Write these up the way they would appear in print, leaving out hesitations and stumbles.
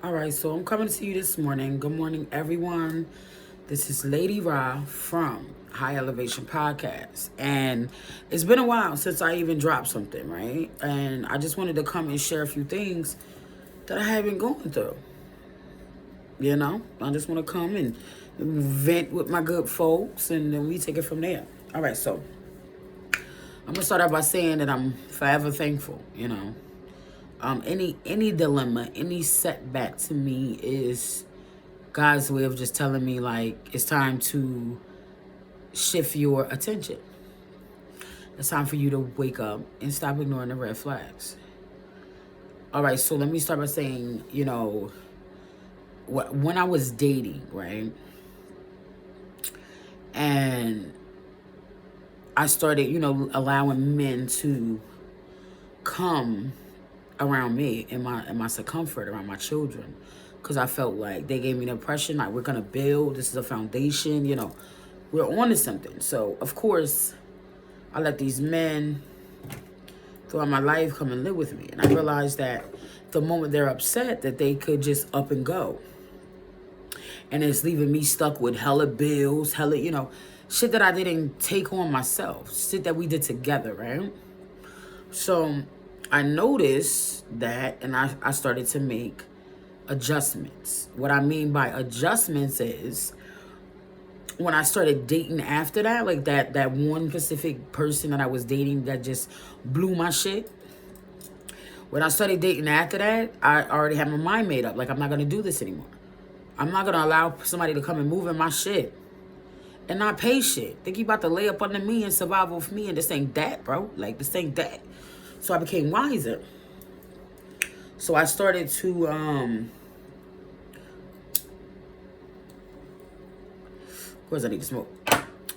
All right, so I'm coming to you this morning. Good morning, everyone. This is Lady Ra from High Elevation Podcast. And it's been a while since I even dropped something, right? And I just wanted to come and share a few things that I have been going through. I just want to come and vent with my good folks, and then we take it from there. All right, so I'm going to start out by saying that I'm forever thankful. Any dilemma, any setback to me is God's way of just telling me, like, it's time to shift your attention. It's time for you to wake up and stop ignoring the red flags. All right, so let me start by saying, when I was dating, right, and I started, allowing men to come around me in my circumference, around my children, because I felt like they gave me the impression like we're gonna build. This is a foundation. We're on to something. So of course, I let these men throughout my life come and live with me, and I realized that the moment they're upset, that they could just up and go, and it's leaving me stuck with hella bills, hella shit that I didn't take on myself, shit that we did together, right? So I noticed that, and I started to make adjustments. What I mean by adjustments is when I started dating after that, like that one specific person that I was dating that just blew my shit. When I started dating after that, I already had my mind made up. Like, I'm not going to do this anymore. I'm not going to allow somebody to come and move in my shit and not pay shit. Think you about to lay up under me and survive off me, and this ain't that, bro. Like, this ain't that. So I became wiser. So I started to, of course I need to smoke.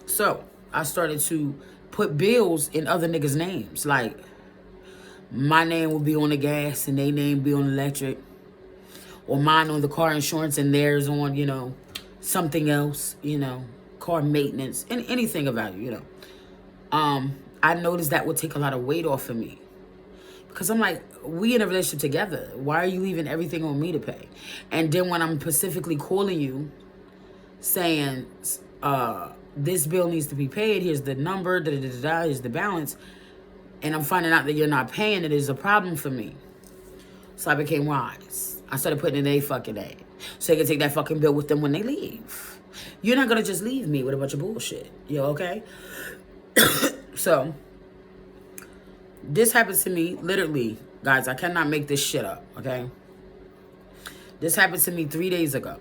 So I started to put bills in other niggas' names. Like, my name will be on the gas and their name be on electric. Or mine on the car insurance and theirs on, something else, car maintenance, and anything of value, I noticed that would take a lot of weight off of me. Because I'm like, we in a relationship together. Why are you leaving everything on me to pay? And then when I'm specifically calling you, saying, this bill needs to be paid, here's the number, here's the balance, and I'm finding out that you're not paying, it is a problem for me. So I became wise. I started putting in their fucking name, so they can take that fucking bill with them when they leave. You're not going to just leave me with a bunch of bullshit. Okay? So this happened to me, literally, guys, I cannot make this shit up, okay? This happened to me 3 days ago.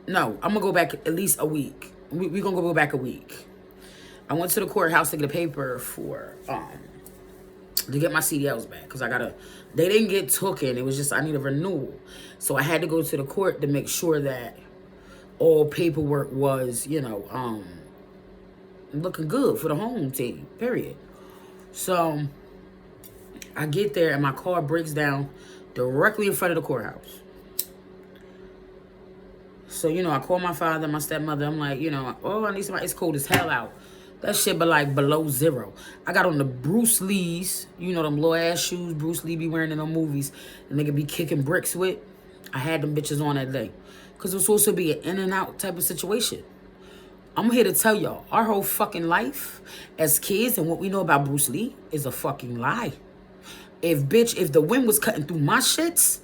No, I'm going to go back at least a week. We're going to go back a week. I went to the courthouse to get a paper to get my CDLs back, because they didn't get taken. It was just, I need a renewal. So I had to go to the court to make sure that all paperwork was, looking good for the home team, period. So I get there and my car breaks down directly in front of the courthouse. So, I call my father, my stepmother. I'm like, I need somebody. It's cold as hell out. That shit be like below zero. I got on the Bruce Lee's, them little ass shoes Bruce Lee be wearing in the movies, and they could be kicking bricks with. I had them bitches on that day, because it was supposed to be an in and out type of situation. I'm here to tell y'all, our whole fucking life as kids and what we know about Bruce Lee is a fucking lie. If the wind was cutting through my shits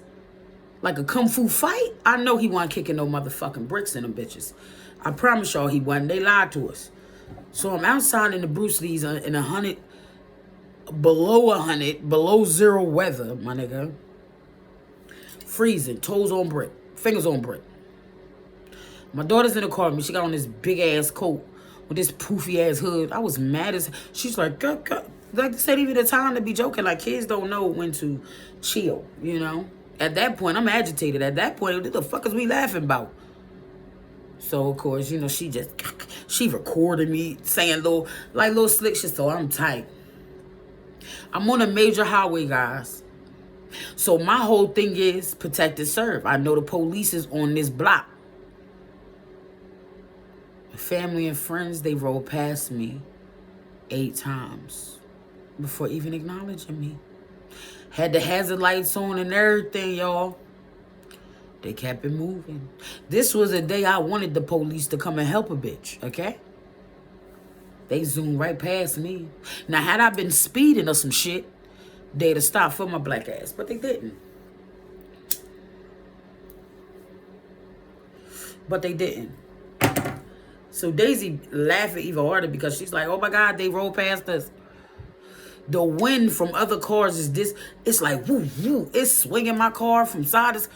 like a kung fu fight, I know he wasn't kicking no motherfucking bricks in them bitches. I promise y'all he wasn't. They lied to us. So I'm outside in the Bruce Lee's in 100, below zero weather, my nigga. Freezing, toes on brick, fingers on brick. My daughter's in the car with me. She got on this big ass coat with this poofy ass hood. I was mad as she's like, girl. Like, this ain't even the time to be joking. Like, kids don't know when to chill, At that point, I'm agitated. At that point, what the fuck is we laughing about? So, of course, she recorded me saying little slick shit, so I'm tight. I'm on a major highway, guys. So my whole thing is protect and serve. I know the police is on this block. Family and friends, they rolled past me 8 times before even acknowledging me. Had the hazard lights on and everything, y'all. They kept it moving. This was a day I wanted the police to come and help a bitch, okay? They zoomed right past me. Now, had I been speeding or some shit, they'd have stopped for my black ass, but they didn't. But they didn't. So Daisy laughed even harder because she's like, oh my God, they rolled past us. The wind from other cars is this. It's like, woo, woo. It's swinging my car from side to side.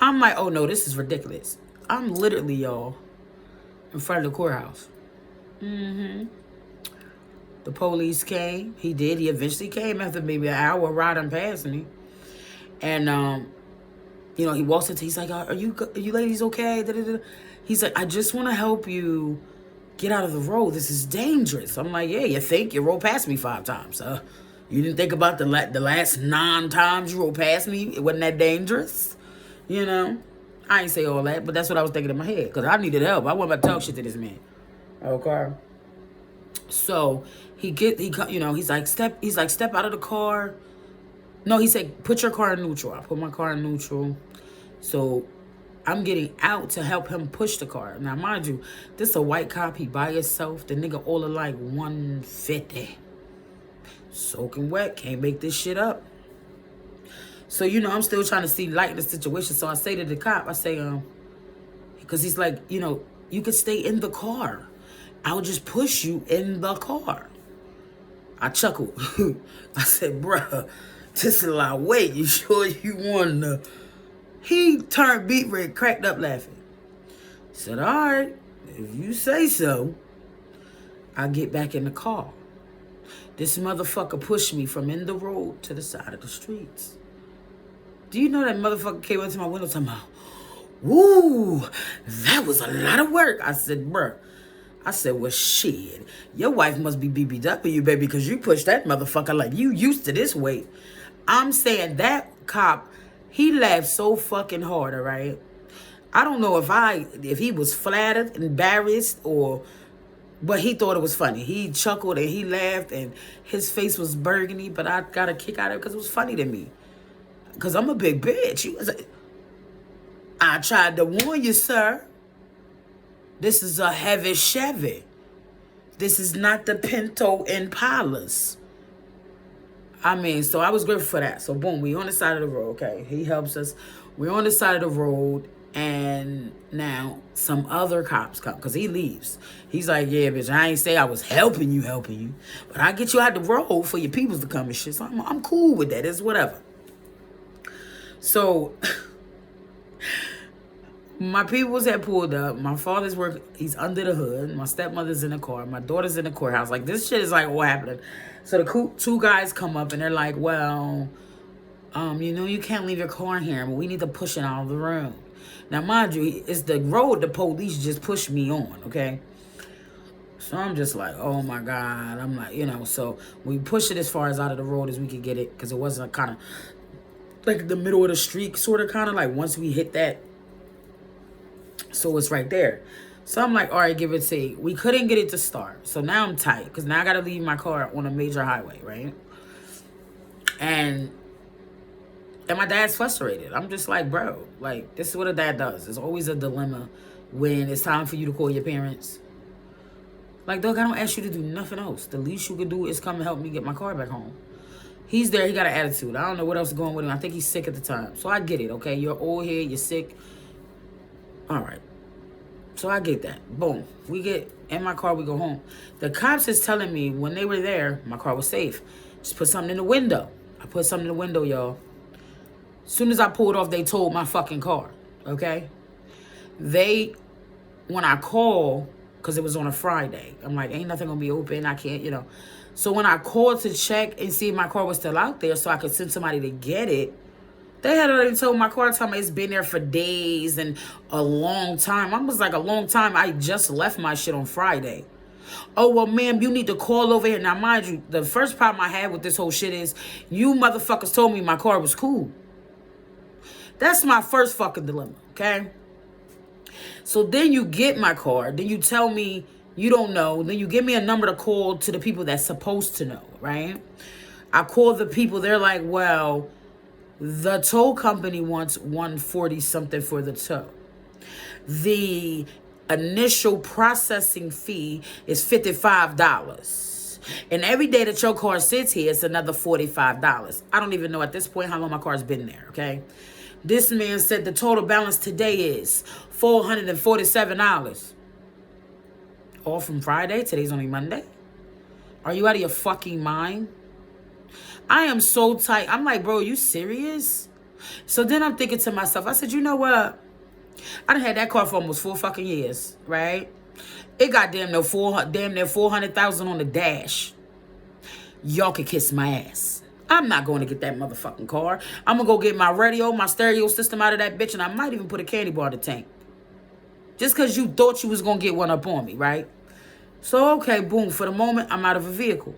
I'm like, oh no, this is ridiculous. I'm literally, y'all, in front of the courthouse. The police came. He did. He eventually came after maybe an hour riding past me. And, you know, he walks into, he's like, are you ladies okay? Da-da-da. He's like, I just want to help you get out of the road. This is dangerous. I'm like, yeah, you think? You rolled past me 5 times. You didn't think about the last 9 times you rolled past me? It wasn't that dangerous? You know? I ain't say all that, but that's what I was thinking in my head. Because I needed help. I wasn't about to talk shit to this man. Okay? So, you know, he's like, step out of the car. No, he said, put your car in neutral. I put my car in neutral. So, I'm getting out to help him push the car. Now, mind you, this is a white cop. He by himself. The nigga all of like 150. Soaking wet. Can't make this shit up. So, you know, I'm still trying to see light in the situation. So I say to the cop, I say, because he's like, you know, you could stay in the car. I'll just push you in the car. I chuckled. I said, bruh, this is a lot of weight. You sure you want to? He turned beet red, cracked up laughing. Said, all right, if you say so, I'll get back in the car. This motherfucker pushed me from in the road to the side of the streets. Do you know that motherfucker came into my window talking about, woo, that was a lot of work. I said, bruh. I said, well, shit. Your wife must be BBW, baby, because you pushed that motherfucker like you used to this weight. I'm saying that cop, he laughed so fucking hard, all right? I don't know if he was flattered, embarrassed, but he thought it was funny. He chuckled and he laughed and his face was burgundy, but I got a kick out of it because it was funny to me. Because I'm a big bitch. He was like, I tried to warn you, sir. This is a heavy Chevy. This is not the Pinto Impalas. I mean, so I was grateful for that. So, boom, we on the side of the road, okay? He helps us. We're on the side of the road, and now some other cops come, because he leaves. He's like, yeah, bitch, I ain't say I was helping you, but I get you out the road for your peoples to come and shit. So I'm cool with that. It's whatever. So, my peoples had pulled up. My father's work, he's under the hood. My stepmother's in the car. My daughter's in the courthouse. Like, this shit is like, what happened? So the 2 guys come up and they're like, well, you know, you can't leave your car in here, but we need to push it out of the road. Now, mind you, it's the road the police just pushed me on, okay? So I'm just like, oh my God. I'm like, you know, so we pushed it as far as out of the road as we could get it, because it wasn't kind of like the middle of the street, sort of kind of like once we hit that. So it's right there. So I'm like, all right, give it a take. We couldn't get it to start. So now I'm tight, because now I got to leave my car on a major highway, right? And my dad's frustrated. I'm just like, bro, like, this is what a dad does. There's always a dilemma when it's time for you to call your parents. Like, dog, I don't ask you to do nothing else. The least you could do is come and help me get my car back home. He's there. He got an attitude. I don't know what else is going with him. I think he's sick at the time. So I get it, okay? You're old here. You're sick. All right. So I get that. Boom. We get in my car. We go home. The cops is telling me when they were there, my car was safe. Just put something in the window. I put something in the window, y'all. As soon as I pulled off, they towed my fucking car, okay? When I call, because it was on a Friday, I'm like, ain't nothing going to be open. I can't, you know. So when I called to check and see if my car was still out there so I could send somebody to get it, they had already told my car, time it's been there for days and a long time. I was like, a long time. I just left my shit on Friday. Oh, well, ma'am, you need to call over here. Now, mind you, the first problem I had with this whole shit is you motherfuckers told me my car was cool. That's my first fucking dilemma, okay? So then you get my car. Then you tell me you don't know. Then you give me a number to call to the people that's supposed to know, right? I call the people. They're like, well, The tow company wants 140 something for the tow. The initial processing fee is $55. And every day that your car sits here, it's another $45. I don't even know at this point how long my car's been there, okay? This man said the total balance today is $447. All from Friday. Today's only Monday. Are you out of your fucking mind? I am so tight. I'm like, bro, you serious? So then I'm thinking to myself, I said, you know what? I done had that car for almost 4 fucking years, right? It got damn near 400,000 on the dash. Y'all can kiss my ass. I'm not going to get that motherfucking car. I'm going to go get my radio, my stereo system out of that bitch, and I might even put a candy bar in the tank. Just because you thought you was going to get one up on me, right? So, okay, boom. For the moment, I'm out of a vehicle.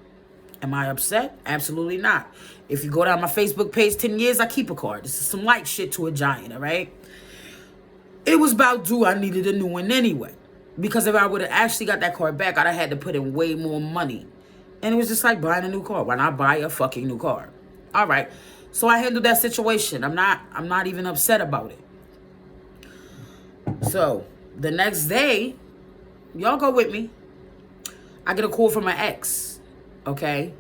Am I upset? Absolutely not. If you go down my Facebook page, 10 years, I keep a car. This is some light shit to a giant, all right? It was about due. I needed a new one anyway. Because if I would have actually got that car back, I'd have had to put in way more money. And it was just like buying a new car. Why not buy a fucking new car? All right. So I handled that situation. I'm not even upset about it. So the next day, y'all go with me. I get a call from my ex. Okay.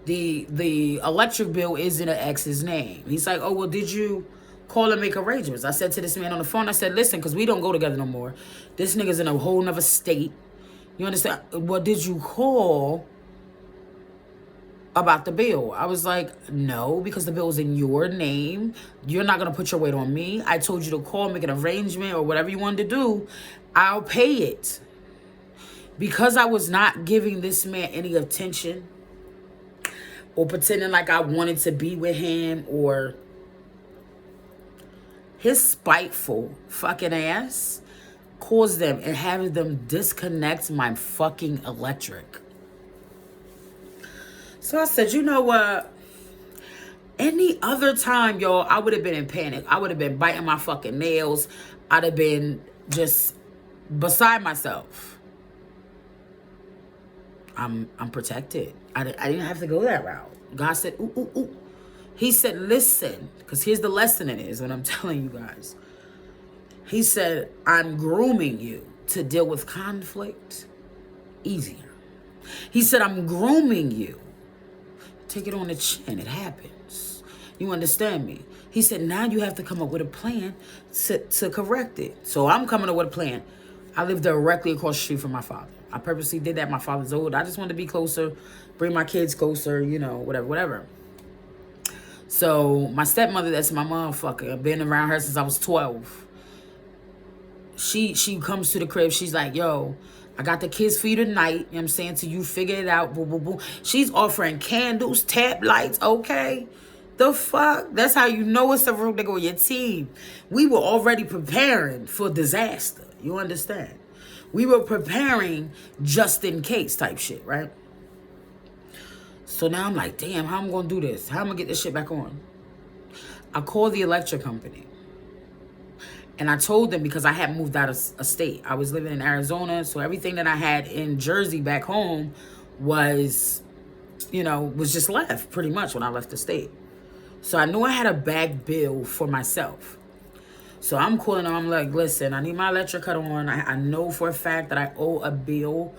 The electric bill is in an ex's name. He's like, oh, well, did you call and make arrangements? I said to this man on the phone, I said, listen, because we don't go together no more. This nigga's in a whole nother state. You understand? Well, did you call about the bill? I was like, no, because the bill is in your name. You're not going to put your weight on me. I told you to call, make an arrangement or whatever you wanted to do. I'll pay it. Because I was not giving this man any attention or pretending like I wanted to be with him, or his spiteful fucking ass caused them and having them disconnect my fucking electric. So I said, you know what? Any other time, y'all, I would have been in panic. I would have been biting my fucking nails. I'd have been just beside myself. I'm protected. I didn't have to go that route. God said, ooh, ooh, ooh. He said, listen, because here's the lesson it is, what I'm telling you guys. He said, I'm grooming you to deal with conflict easier. He said, I'm grooming you. Take it on the chin. It happens. You understand me? He said, now you have to come up with a plan to correct it. So I'm coming up with a plan. I live directly across the street from my father. I purposely did that. My father's old. I just wanted to be closer, bring my kids closer, you know, whatever. So my stepmother, that's my motherfucker. I've been around her since I was 12. She comes to the crib. She's like, yo, I got the kids for you tonight. You know what I'm saying? So you figure it out. Boo, boo, boo. She's offering candles, tap lights. Okay. The fuck? That's how you know it's a real nigga on your team. We were already preparing for disaster. You understand? We were preparing just in case type shit, right? So now I'm like, damn, how am I going to do this? How am I going to get this shit back on? I called the electric company. And I told them, because I had moved out of state. I was living in Arizona. So everything that I had in Jersey back home was, you know, was just left pretty much when I left the state. So I knew I had a back bill for myself. So I'm calling them. I'm like, listen, I need my electric cut on. I know for a fact that I owe a bill.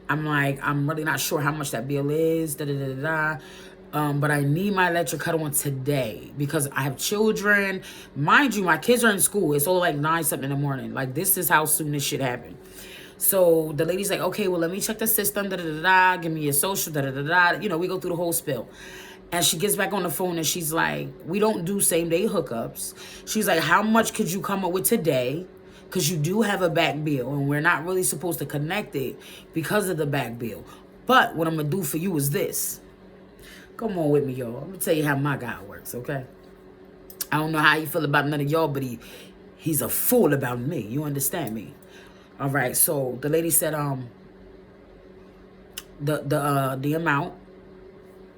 I'm like, I'm really not sure how much that bill is. But I need my electric cut on today because I have children. Mind you, my kids are in school. It's all like 9 something in the morning. Like, this is how soon this shit happened. So the lady's like, okay, well, let me check the system. Give me your social. You know, we go through the whole spill. And she gets back on the phone and she's like, we don't do same day hookups. She's like, how much could you come up with today? Because you do have a back bill and we're not really supposed to connect it because of the back bill. But what I'm going to do for you is this. Come on with me, y'all. I'm going to tell you how my guy works, okay? I don't know how you feel about none of y'all, but he's a fool about me. You understand me? All right, so the lady said the amount.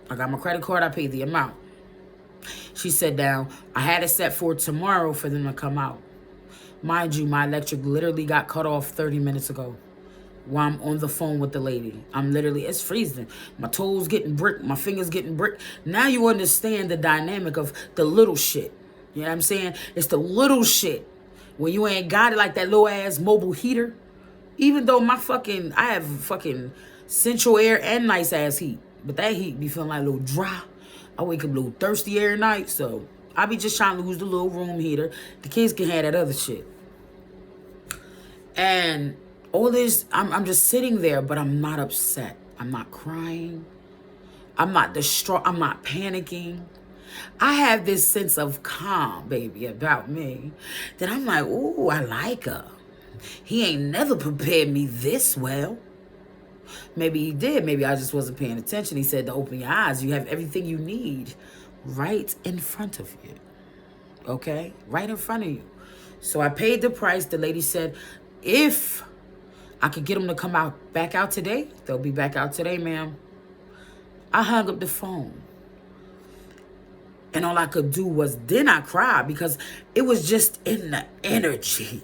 I got my credit card. I paid the amount. She said down, I had it set for tomorrow for them to come out. Mind you, my electric literally got cut off 30 minutes ago. while I'm on the phone with the lady. I'm literally, it's freezing. My toes getting bricked, my fingers getting bricked. Now you understand the dynamic of the little shit. You know what I'm saying? It's the little shit. When you ain't got it, like that little ass mobile heater. Even though I have fucking central air and nice ass heat. But that heat be feeling like a little dry. I wake up a little thirsty every night. So I be just trying to lose the little room heater. The kids can have that other shit. And all this, I'm just sitting there, but I'm not upset. I'm not crying. I'm not distraught. I'm not panicking. I have this sense of calm, baby, about me that I'm like, ooh, I like her. He ain't never prepared me this well. Maybe he did. Maybe I just wasn't paying attention. He said to open your eyes. You have everything you need right in front of you. Okay? Right in front of you. So I paid the price. The lady said, if I could get them to come back out today, they'll be back out today, ma'am. I hung up the phone. And all I could do was, then I cried because it was just in the energy.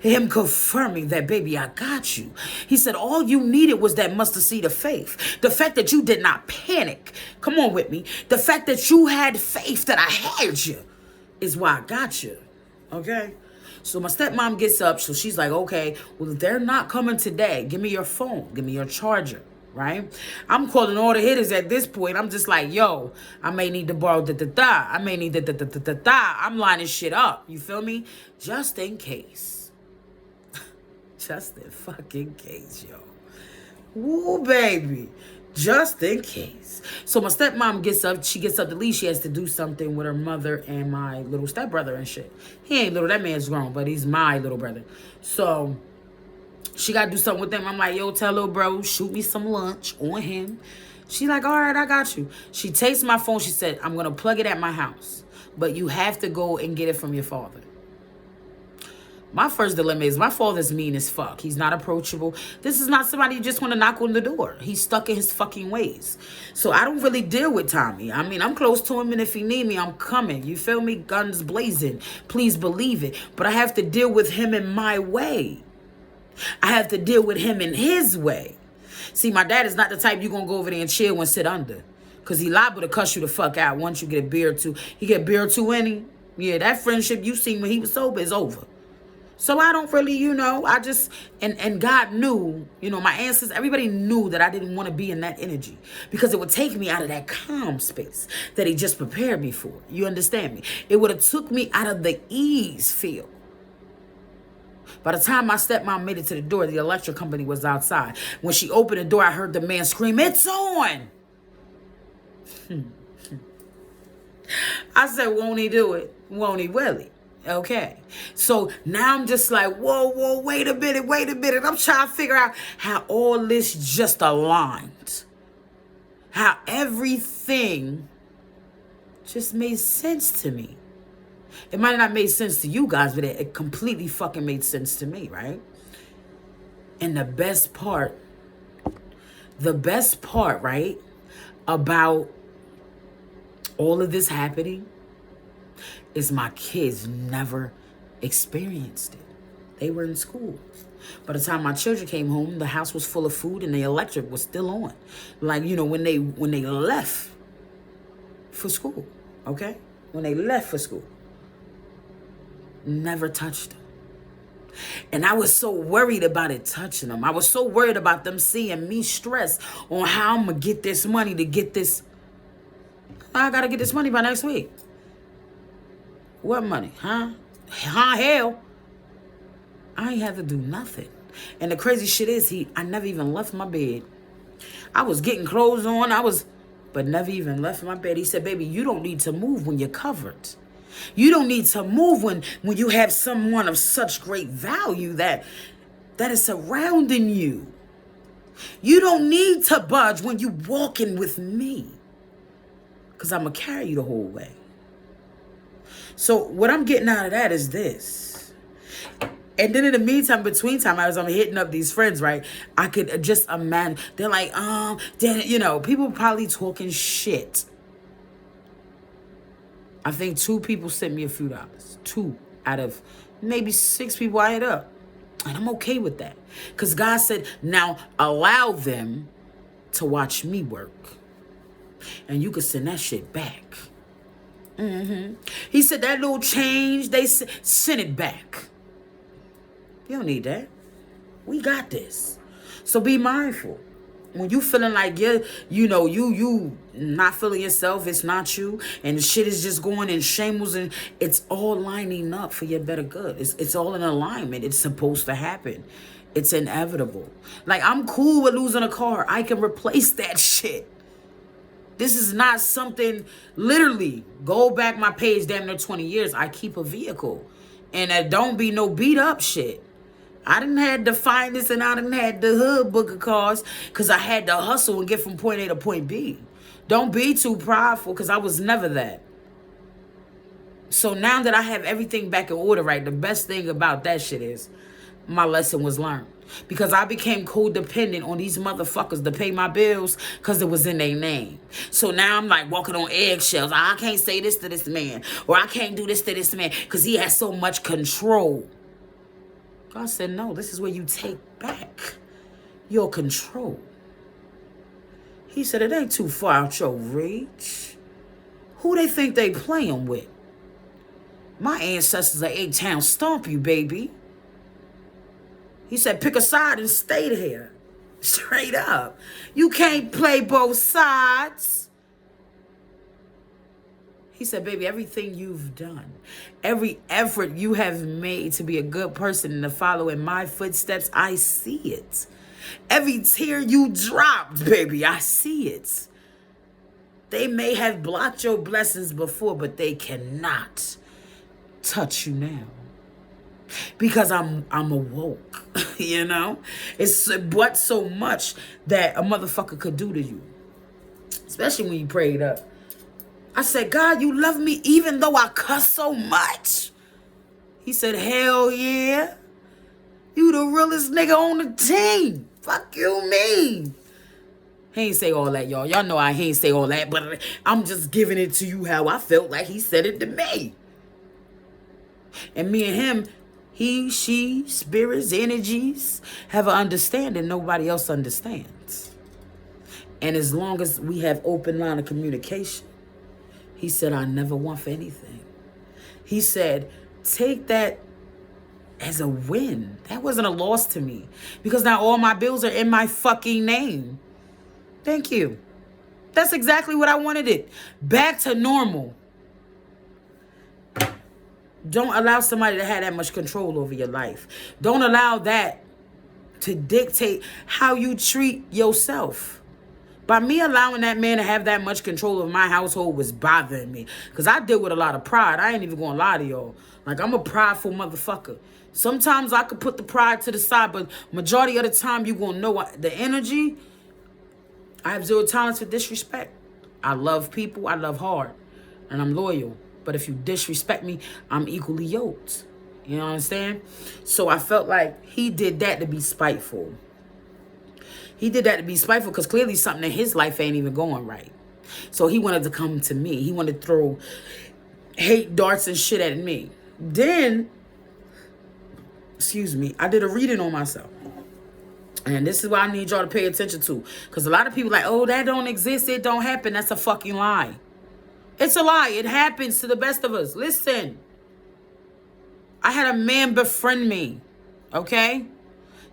Him confirming that, baby, I got you. He said, all you needed was that mustard seed of faith. The fact that you did not panic. Come on with me. The fact that you had faith that I had you is why I got you. Okay? So my stepmom gets up. So she's like, okay, well, if they're not coming today, give me your phone. Give me your charger. Right? I'm calling all the hitters at this point. I'm just like, yo, I may need to borrow da-da-da. I may need da-da-da-da-da. I'm lining shit up. You feel me? Just in case. Just in fucking case, yo. Woo, baby. Just in case. So my stepmom gets up. She gets up to leave. She has to do something with her mother and my little stepbrother and shit. He ain't little. That man's grown, but he's my little brother. So she got to do something with them. I'm like, yo, tell little bro, shoot me some lunch on him. She like, all right, I got you. She takes my phone. She said, I'm going to plug it at my house. But you have to go and get it from your father. My first dilemma is my father's mean as fuck. He's not approachable. This is not somebody you just want to knock on the door. He's stuck in his fucking ways. So I don't really deal with Tommy. I mean, I'm close to him, and if he need me, I'm coming. You feel me? Guns blazing. Please believe it. But I have to deal with him in my way. I have to deal with him in his way. See, my dad is not the type you gonna go over there and chill and sit under. Because he liable to cuss you the fuck out once you get a beer or two. He get a beer or two in him. Yeah, that friendship you seen when he was sober is over. So I don't really, I just, and God knew, my ancestors, everybody knew that I didn't want to be in that energy. Because it would take me out of that calm space that he just prepared me for. You understand me? It would have took me out of the ease field. By the time my stepmom made it to the door, the electric company was outside. When she opened the door, I heard the man scream, "It's on!" I said, won't he do it? Won't he really? Okay. So now I'm just like, whoa, wait a minute. I'm trying to figure out how all this just aligned. How everything just made sense to me. It might not make sense to you guys, but it completely fucking made sense to me, right? And the best part, right, about all of this happening is my kids never experienced it. They were in school. By the time my children came home, the house was full of food and the electric was still on. Like, when they left for school, okay? When they left for school. Never touched them. And I was so worried about it touching them. I was so worried about them seeing me stressed on how I'm going to get this money to get this. I got to get this money by next week. What money? Huh? Hell. I ain't have to do nothing. And the crazy shit is, I never even left my bed. I was getting clothes on. But never even left my bed. He said, baby, you don't need to move when you're covered. You don't need to move when you have someone of such great value that is surrounding you. You don't need to budge when you walking with me. Because I'm going to carry you the whole way. So what I'm getting out of that is this. And then in the meantime, between time, as I'm hitting up these friends, right, I could just imagine. They're like, people probably talking shit. I think 2 people sent me a few dollars. 2 out of maybe 6 people I hit up. And I'm okay with that. Because God said, now allow them to watch me work. And you can send that shit back. He said that little change, they send it back. You don't need that. We got this. So be mindful. When you feeling like you not feeling yourself, it's not you, and the shit is just going in shambles, and it's all lining up for your better good. It's all in alignment. It's supposed to happen. It's inevitable. Like, I'm cool with losing a car. I can replace that shit. This is not something, literally, go back my page damn near 20 years. I keep a vehicle. And that don't be no beat up shit. I didn't have the finest and I didn't have the hood book of cars because I had to hustle and get from point A to point B. Don't be too prideful because I was never that. So now that I have everything back in order, right, the best thing about that shit is my lesson was learned. Because I became codependent on these motherfuckers to pay my bills because it was in their name. So now I'm like walking on eggshells. I can't say this to this man. Or I can't do this to this man because he has so much control. God said, no, this is where you take back your control. He said, it ain't too far out your reach. Who they think they playing with? My ancestors are 8-town stomp you, baby. He said, pick a side and stay there. Straight up. You can't play both sides. He said, baby, everything you've done, every effort you have made to be a good person and to follow in my footsteps, I see it. Every tear you dropped, baby, I see it. They may have blocked your blessings before, but they cannot touch you now. Because I'm awoke, you know? It's what so much that a motherfucker could do to you. Especially when you prayed up. I said, God, you love me even though I cuss so much? He said, hell yeah. You the realest nigga on the team. Fuck you mean. He ain't say all that, y'all. Y'all know he ain't say all that, but I'm just giving it to you how I felt like he said it to me. And me and him, he, she, spirits, energies, have an understanding nobody else understands. And as long as we have open line of communication, he said, I never want for anything. He said, take that as a win. That wasn't a loss to me. Because now all my bills are in my fucking name. Thank you. That's exactly what I wanted it. Back to normal. Don't allow somebody to have that much control over your life. Don't allow that to dictate how you treat yourself. By me allowing that man to have that much control of my household was bothering me. Because I deal with a lot of pride. I ain't even going to lie to y'all. Like, I'm a prideful motherfucker. Sometimes I could put the pride to the side, but majority of the time you going to know the energy. I have zero tolerance for disrespect. I love people. I love hard. And I'm loyal. But if you disrespect me, I'm equally yoked. You know what I'm saying? So I felt like he did that to be spiteful. He did that to be spiteful because clearly something in his life ain't even going right. So he wanted to come to me. He wanted to throw hate darts and shit at me. Then, I did a reading on myself. And this is what I need y'all to pay attention to. Because a lot of people like, oh, that don't exist. It don't happen. That's a fucking lie. It's a lie. It happens to the best of us. Listen. I had a man befriend me. Okay?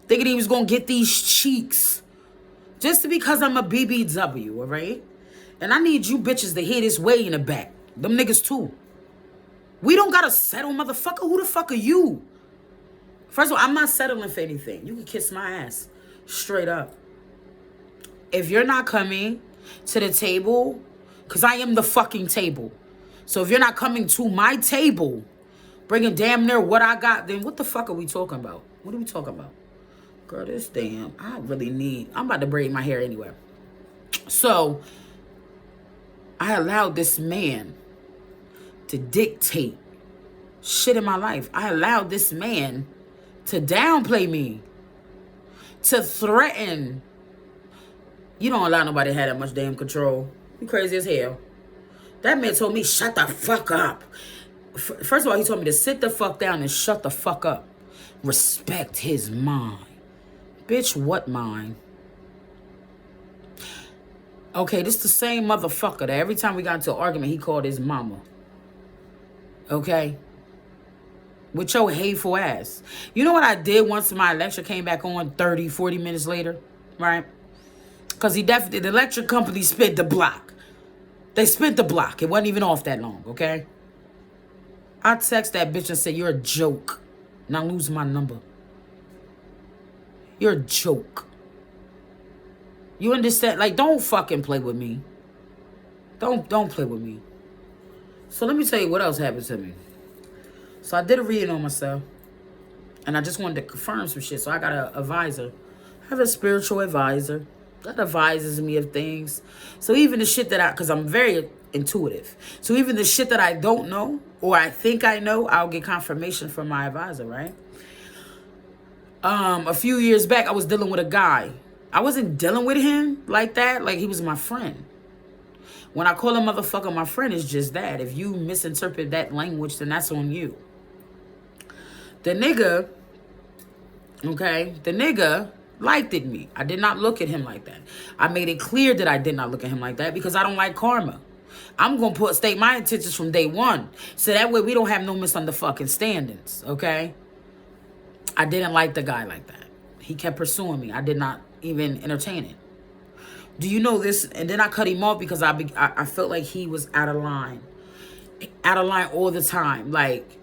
Thinking he was going to get these cheeks. Just because I'm a BBW, all right? And I need you bitches to hear this way in the back. Them niggas too. We don't gotta settle, motherfucker. Who the fuck are you? First of all, I'm not settling for anything. You can kiss my ass. Straight up. If you're not coming to the table, because I am the fucking table. So if you're not coming to my table, bringing damn near what I got, then what the fuck are we talking about? What are we talking about? Girl, this damn, I'm about to braid my hair anyway. So, I allowed this man to dictate shit in my life. I allowed this man to downplay me, to threaten. You don't allow nobody to have that much damn control. You crazy as hell. That man told me, shut the fuck up. First of all, he told me to sit the fuck down and shut the fuck up. Respect his mind. Bitch, what mind? Okay, this the same motherfucker that every time we got into an argument, he called his mama. Okay? With your hateful ass. You know what I did once my lecture came back on 30, 40 minutes later? Right? Because the electric company spent the block. They spent the block. It wasn't even off that long, okay? I text that bitch and say, you're a joke. Now lose my number. You're a joke. You understand? Like, don't fucking play with me. Don't play with me. So let me tell you what else happened to me. So I did a reading on myself. And I just wanted to confirm some shit. So I got an advisor. I have a spiritual advisor that advises me of things. So even the shit that because I'm very intuitive. So even the shit that I don't know or I think I know, I'll get confirmation from my advisor, right? A few years back, I was dealing with a guy. I wasn't dealing with him like that. Like, he was my friend. When I call a motherfucker my friend, it's just that. If you misinterpret that language, then that's on you. The nigga, okay, the nigga liked me. I did not look at him like that. I made it clear that I did not look at him like that because I don't like karma. I'm going to state my intentions from day one. So that way we don't have no misunderstandings, okay? I didn't like the guy like that. He kept pursuing me. I did not even entertain it. Do you know this? And then I cut him off because I felt like he was out of line. Out of line all the time. Like,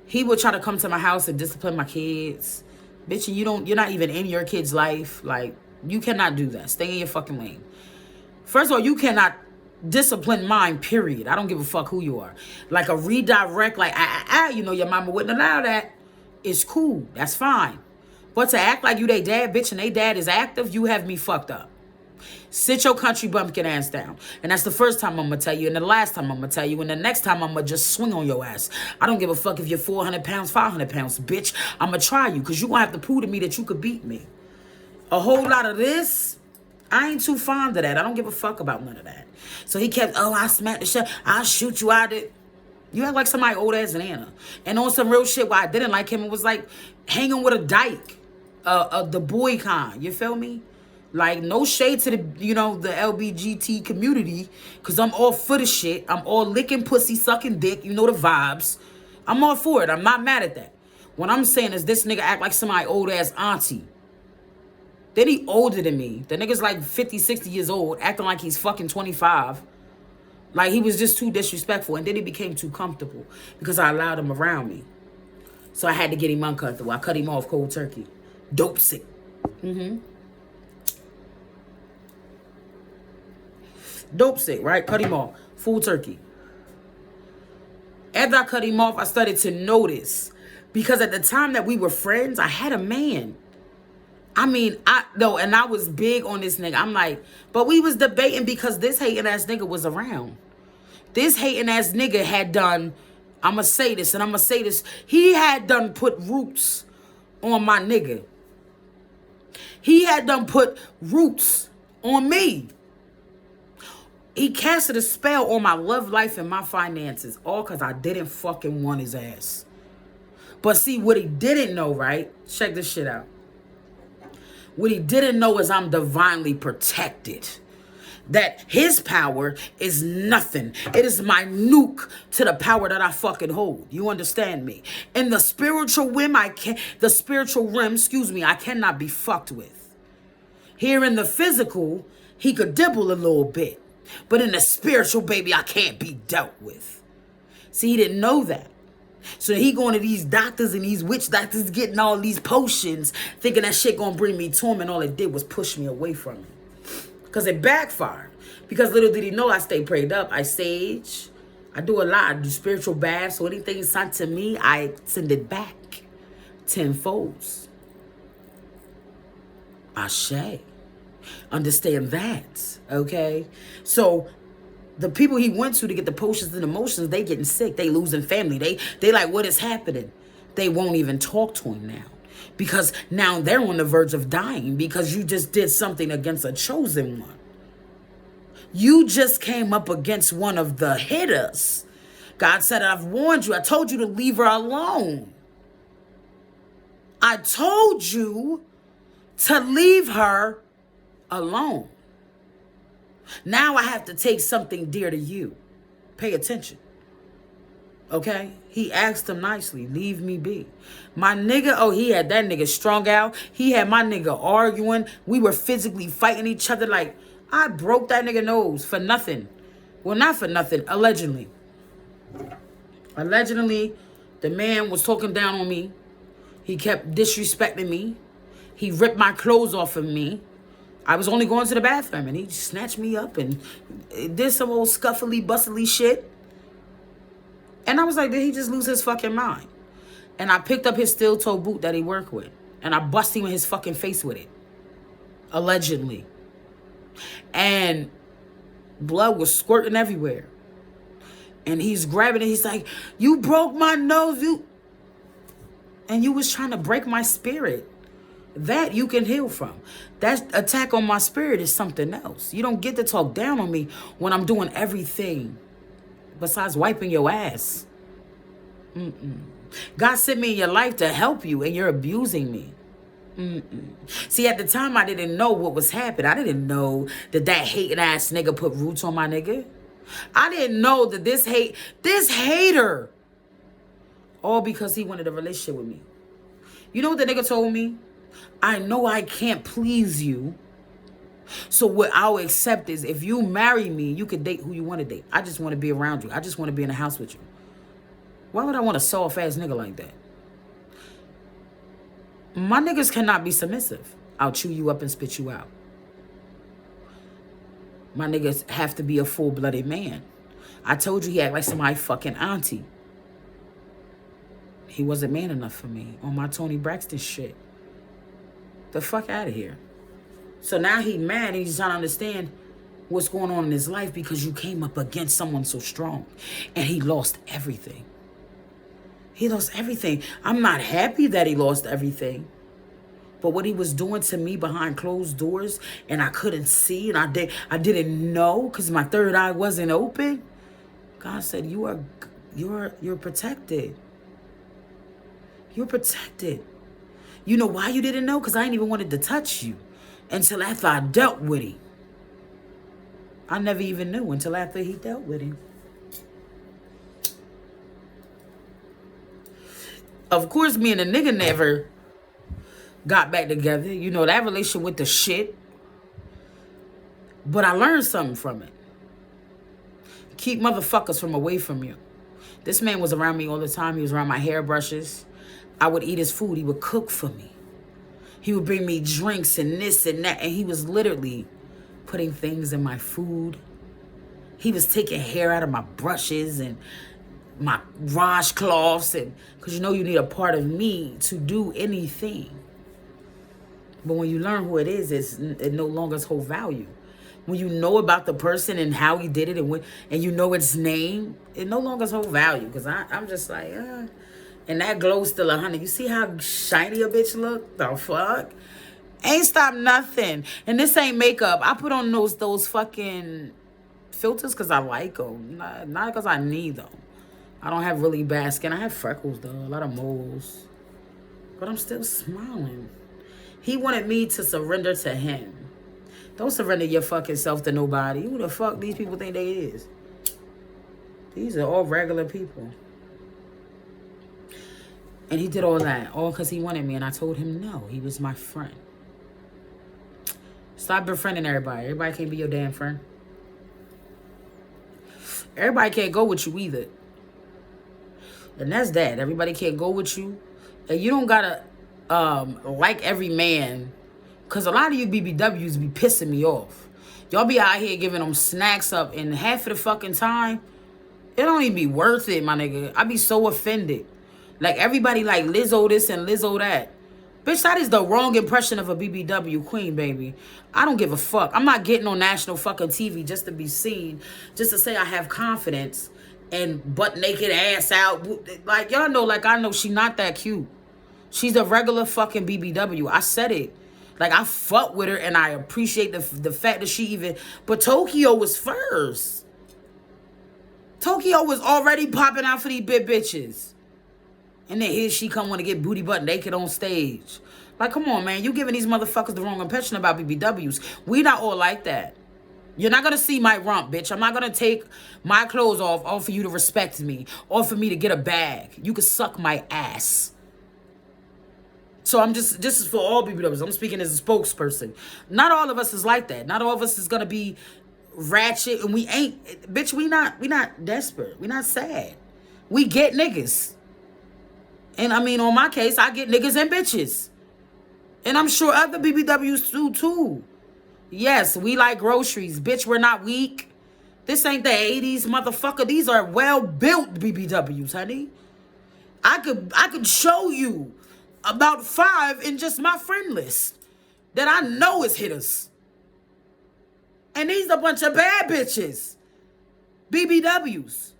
he would try to come to my house and discipline my kids. Bitch, you're not even in your kid's life. Like, you cannot do that. Stay in your fucking lane. First of all, you cannot discipline mine, period. I don't give a fuck who you are. Like a redirect, like, you know, your mama wouldn't allow that. It's cool. That's fine. But to act like you they dad, bitch, and they dad is active, you have me fucked up. Sit your country bumpkin ass down. And that's the first time I'm going to tell you. And the last time I'm going to tell you. And the next time I'm going to just swing on your ass. I don't give a fuck if you're 400 pounds, 500 pounds, bitch. I'm going to try you because you're going to have to prove to me that you could beat me. A whole lot of this, I ain't too fond of that. I don't give a fuck about none of that. So he kept, I smacked the shit. I'll shoot you out it. You act like somebody old ass Nana. And on some real shit why I didn't like him, it was like hanging with a dyke. The boy kind. You feel me? Like, no shade to the, the LBGT community, because I'm all for the shit. I'm all licking pussy, sucking dick. You know the vibes. I'm all for it. I'm not mad at that. What I'm saying is this nigga act like somebody old-ass auntie. Then he older than me. The nigga's like 50, 60 years old, acting like he's fucking 25. Like, he was just too disrespectful. And then he became too comfortable because I allowed him around me. So I had to get him uncomfortable. I cut him off cold turkey. Dope sick. Dope sick, right? Cut him off. Full turkey. After I cut him off, I started to notice. Because at the time that we were friends, I had a man. I mean, and I was big on this nigga. I'm like, but we was debating because this hating ass nigga was around. This hating ass nigga had done, I'ma say this and I'ma say this. He had done put roots on my nigga. He had done put roots on me. He casted a spell on my love life and my finances. All because I didn't fucking want his ass. But see, what he didn't know, right? Check this shit out. What he didn't know is I'm divinely protected. That his power is nothing. It is minute to the power that I fucking hold. You understand me? In the spiritual realm, I cannot be fucked with. Here in the physical, he could dibble a little bit. But in the spiritual, baby, I can't be dealt with. See, he didn't know that. So he going to these doctors and these witch doctors getting all these potions, thinking that shit gonna bring me to him, and all it did was push me away from him. Because it backfired. Because little did he know I stay prayed up. I sage. I do a lot. I do spiritual baths. So anything sent to me, I send it back tenfold. Ashe. Understand that, okay? So the people he went to get the potions and emotions, they getting sick. They losing family. They like, what is happening? They won't even talk to him now. Because now they're on the verge of dying because you just did something against a chosen one. You just came up against one of the hitters. God said, I've warned you. I told you to leave her alone. I told you to leave her alone. Now I have to take something dear to you. Pay attention. Okay? He asked him nicely, leave me be. My nigga, oh, he had that nigga strung out. He had my nigga arguing. We were physically fighting each other. Like, I broke that nigga nose for nothing. Well, not for nothing, allegedly. Allegedly, the man was talking down on me. He kept disrespecting me. He ripped my clothes off of me. I was only going to the bathroom, and he snatched me up and did some old scuffly, bustly shit. And I was like, did he just lose his fucking mind? And I picked up his steel-toe boot that he worked with, and I busted him in his fucking face with it. Allegedly. And blood was squirting everywhere. And he's grabbing it. He's like, you broke my nose. And you was trying to break my spirit. That you can heal from. That attack on my spirit is something else. You don't get to talk down on me when I'm doing everything besides wiping your ass. God sent me in your life to help you, and you're abusing me. See, at the time, I didn't know what was happening. I didn't know that hating ass nigga put roots on my nigga. I didn't know that this hater, all because he wanted a relationship with me. You know what the nigga told me? I know I can't please you. So what I'll accept is if you marry me, you can date who you want to date. I just want to be around you. I just want to be in the house with you. Why would I want a soft-ass nigga like that? My niggas cannot be submissive. I'll chew you up and spit you out. My niggas have to be a full-blooded man. I told you he act like somebody fucking auntie. He wasn't man enough for me on my Tony Braxton shit. The fuck out of here. So now he mad and he's trying to understand what's going on in his life because you came up against someone so strong. And he lost everything. He lost everything. I'm not happy that he lost everything. But what he was doing to me behind closed doors and I couldn't see and I didn't know because my third eye wasn't open. God said, you're protected. You're protected. You know why you didn't know? Because I ain't even wanted to touch you until after I dealt with him. I never even knew until after he dealt with him. Of course, me and the nigga never got back together. You know, that relationship went to shit. But I learned something from it. Keep motherfuckers from away from you. This man was around me all the time. He was around my hairbrushes. I would eat his food. He would cook for me. He would bring me drinks and this and that. And he was literally putting things in my food. He was taking hair out of my brushes and my washcloths. And because you know you need a part of me to do anything. But when you learn who it is, it no longer holds value. When you know about the person and how he did it and you know its name, it no longer holds value. Because I'm just like, and that glow's still 100. You see how shiny a bitch look? The fuck? Ain't stopped nothing. And this ain't makeup. I put on those fucking filters because I like them. Not because I need them. I don't have really bad skin. I have freckles, though. A lot of moles. But I'm still smiling. He wanted me to surrender to him. Don't surrender your fucking self to nobody. Who the fuck these people think they is? These are all regular people. And he did all that, all because he wanted me. And I told him no, he was my friend. Stop befriending everybody. Everybody can't be your damn friend. Everybody can't go with you either. And that's that. Everybody can't go with you. And you don't gotta like every man. Because a lot of you BBWs be pissing me off. Y'all be out here giving them snacks up. And half of the fucking time, it don't even be worth it, my nigga. I be so offended. Like, everybody like Lizzo this and Lizzo that. Bitch, that is the wrong impression of a BBW queen, baby. I don't give a fuck. I'm not getting on national fucking TV just to be seen. Just to say I have confidence and butt naked ass out. Like, y'all know, like, I know she not that cute. She's a regular fucking BBW. I said it. Like, I fuck with her and I appreciate the fact that she even... But Tokyo was first. Tokyo was already popping out for these big bitches. And then here she come want to get booty butt naked on stage. Like, come on, man. You giving these motherfuckers the wrong impression about BBWs. We not all like that. You're not going to see my rump, bitch. I'm not going to take my clothes off all for you to respect me or for me to get a bag. You can suck my ass. So this is for all BBWs. I'm speaking as a spokesperson. Not all of us is like that. Not all of us is going to be ratchet, and we ain't, bitch, we not desperate. We not sad. We get niggas. And I mean, on my case, I get niggas and bitches. And I'm sure other BBWs do too. Yes, we like groceries. Bitch, we're not weak. This ain't the 80s, motherfucker. These are well-built BBWs, honey. I could show you about 5 in just my friend list that I know is hitters. And these a bunch of bad bitches. BBWs.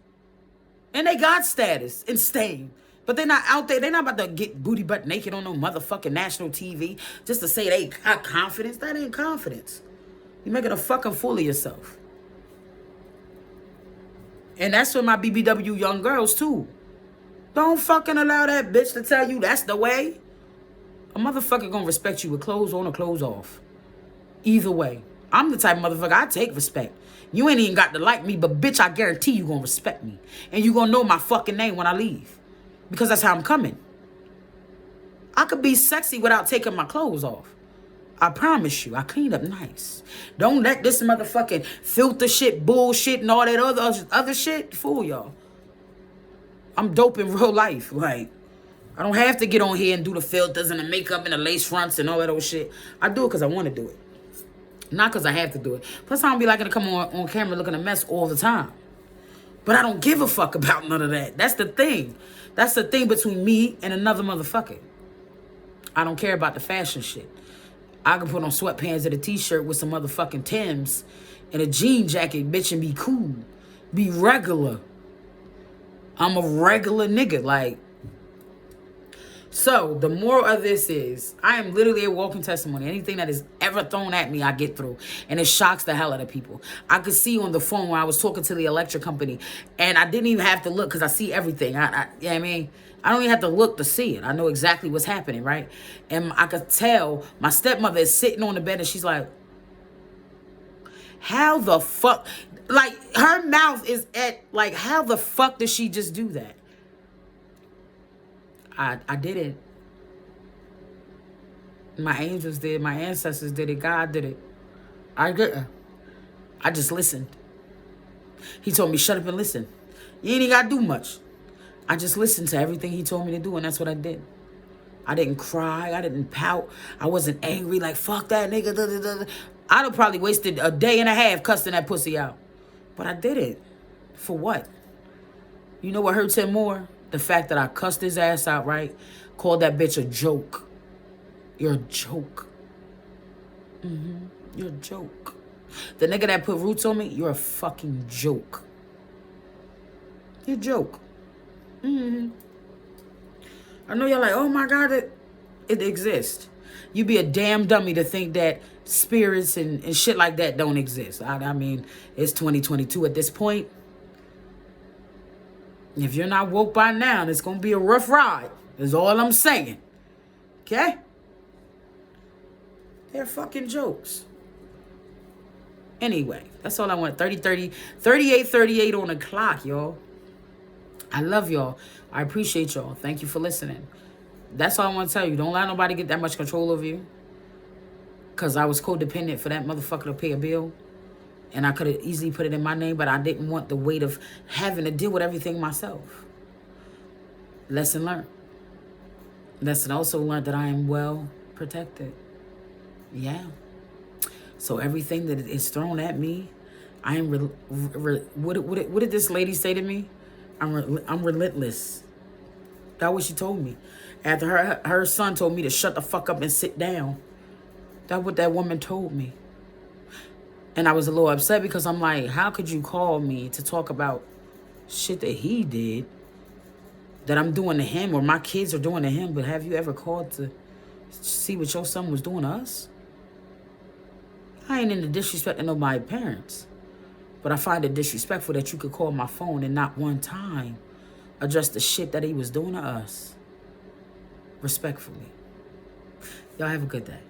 And they got status and staying. But they're not out there. They're not about to get booty butt naked on no motherfucking national TV just to say they got confidence. That ain't confidence. You're making a fucking fool of yourself. And that's for my BBW young girls, too. Don't fucking allow that bitch to tell you that's the way. A motherfucker gonna respect you with clothes on or clothes off. Either way. I'm the type of motherfucker, I take respect. You ain't even got to like me, but bitch, I guarantee you gonna respect me. And you gonna know my fucking name when I leave. Because that's how I'm coming. I could be sexy without taking my clothes off. I promise you, I cleaned up nice. Don't let this motherfucking filter shit, bullshit, and all that other shit fool y'all. I'm dope in real life. Like, I don't have to get on here and do the filters and the makeup and the lace fronts and all that old shit. I do it because I want to do it. Not because I have to do it. Plus, I don't be liking to come on camera looking a mess all the time. But I don't give a fuck about none of that. That's the thing. That's the thing between me and another motherfucker. I don't care about the fashion shit. I can put on sweatpants and a t-shirt with some motherfucking Timbs and a jean jacket, bitch, and be cool. Be regular. I'm a regular nigga. Like, so the moral of this is I am literally a walking testimony. Anything that is ever thrown at me, I get through. And it shocks the hell out of people. I could see on the phone when I was talking to the electric company, and I didn't even have to look because I see everything. You know what I mean? I don't even have to look to see it. I know exactly what's happening, right? And I could tell my stepmother is sitting on the bed and she's like, how the fuck? Like, her mouth is at, like, how the fuck did she just do that? I did it. My angels did. My ancestors did it. God did it. I didn't. I just listened. He told me, shut up and listen. You ain't even got to do much. I just listened to everything he told me to do, and that's what I did. I didn't cry. I didn't pout. I wasn't angry like, fuck that nigga. Da, da, da. I'd have probably wasted a day and a half cussing that pussy out. But I did it. For what? You know what hurts him more? The fact that I cussed his ass out, right? Called that bitch a joke. You're a joke. You're a joke. The nigga that put roots on me, you're a fucking joke. You're a joke. I know you're like, oh my God, it exists. You be a damn dummy to think that spirits and shit like that don't exist. I mean, it's 2022 at this point. If you're not woke by now, it's going to be a rough ride. Is all I'm saying. Okay? They're fucking jokes. Anyway, that's all I want. 38 on the clock, y'all. I love y'all. I appreciate y'all. Thank you for listening. That's all I want to tell you. Don't let nobody get that much control over you. Because I was codependent for that motherfucker to pay a bill. And I could have easily put it in my name, but I didn't want the weight of having to deal with everything myself. Lesson learned. Lesson also learned that I am well protected. Yeah. So everything that is thrown at me, I am... what did this lady say to me? I'm relentless. That's what she told me. After her son told me to shut the fuck up and sit down. That's what that woman told me. And I was a little upset because I'm like, how could you call me to talk about shit that he did, that I'm doing to him or my kids are doing to him, but have you ever called to see what your son was doing to us? I ain't into disrespecting nobody's parents, but I find it disrespectful that you could call my phone and not one time address the shit that he was doing to us. respectfully. Y'all have a good day.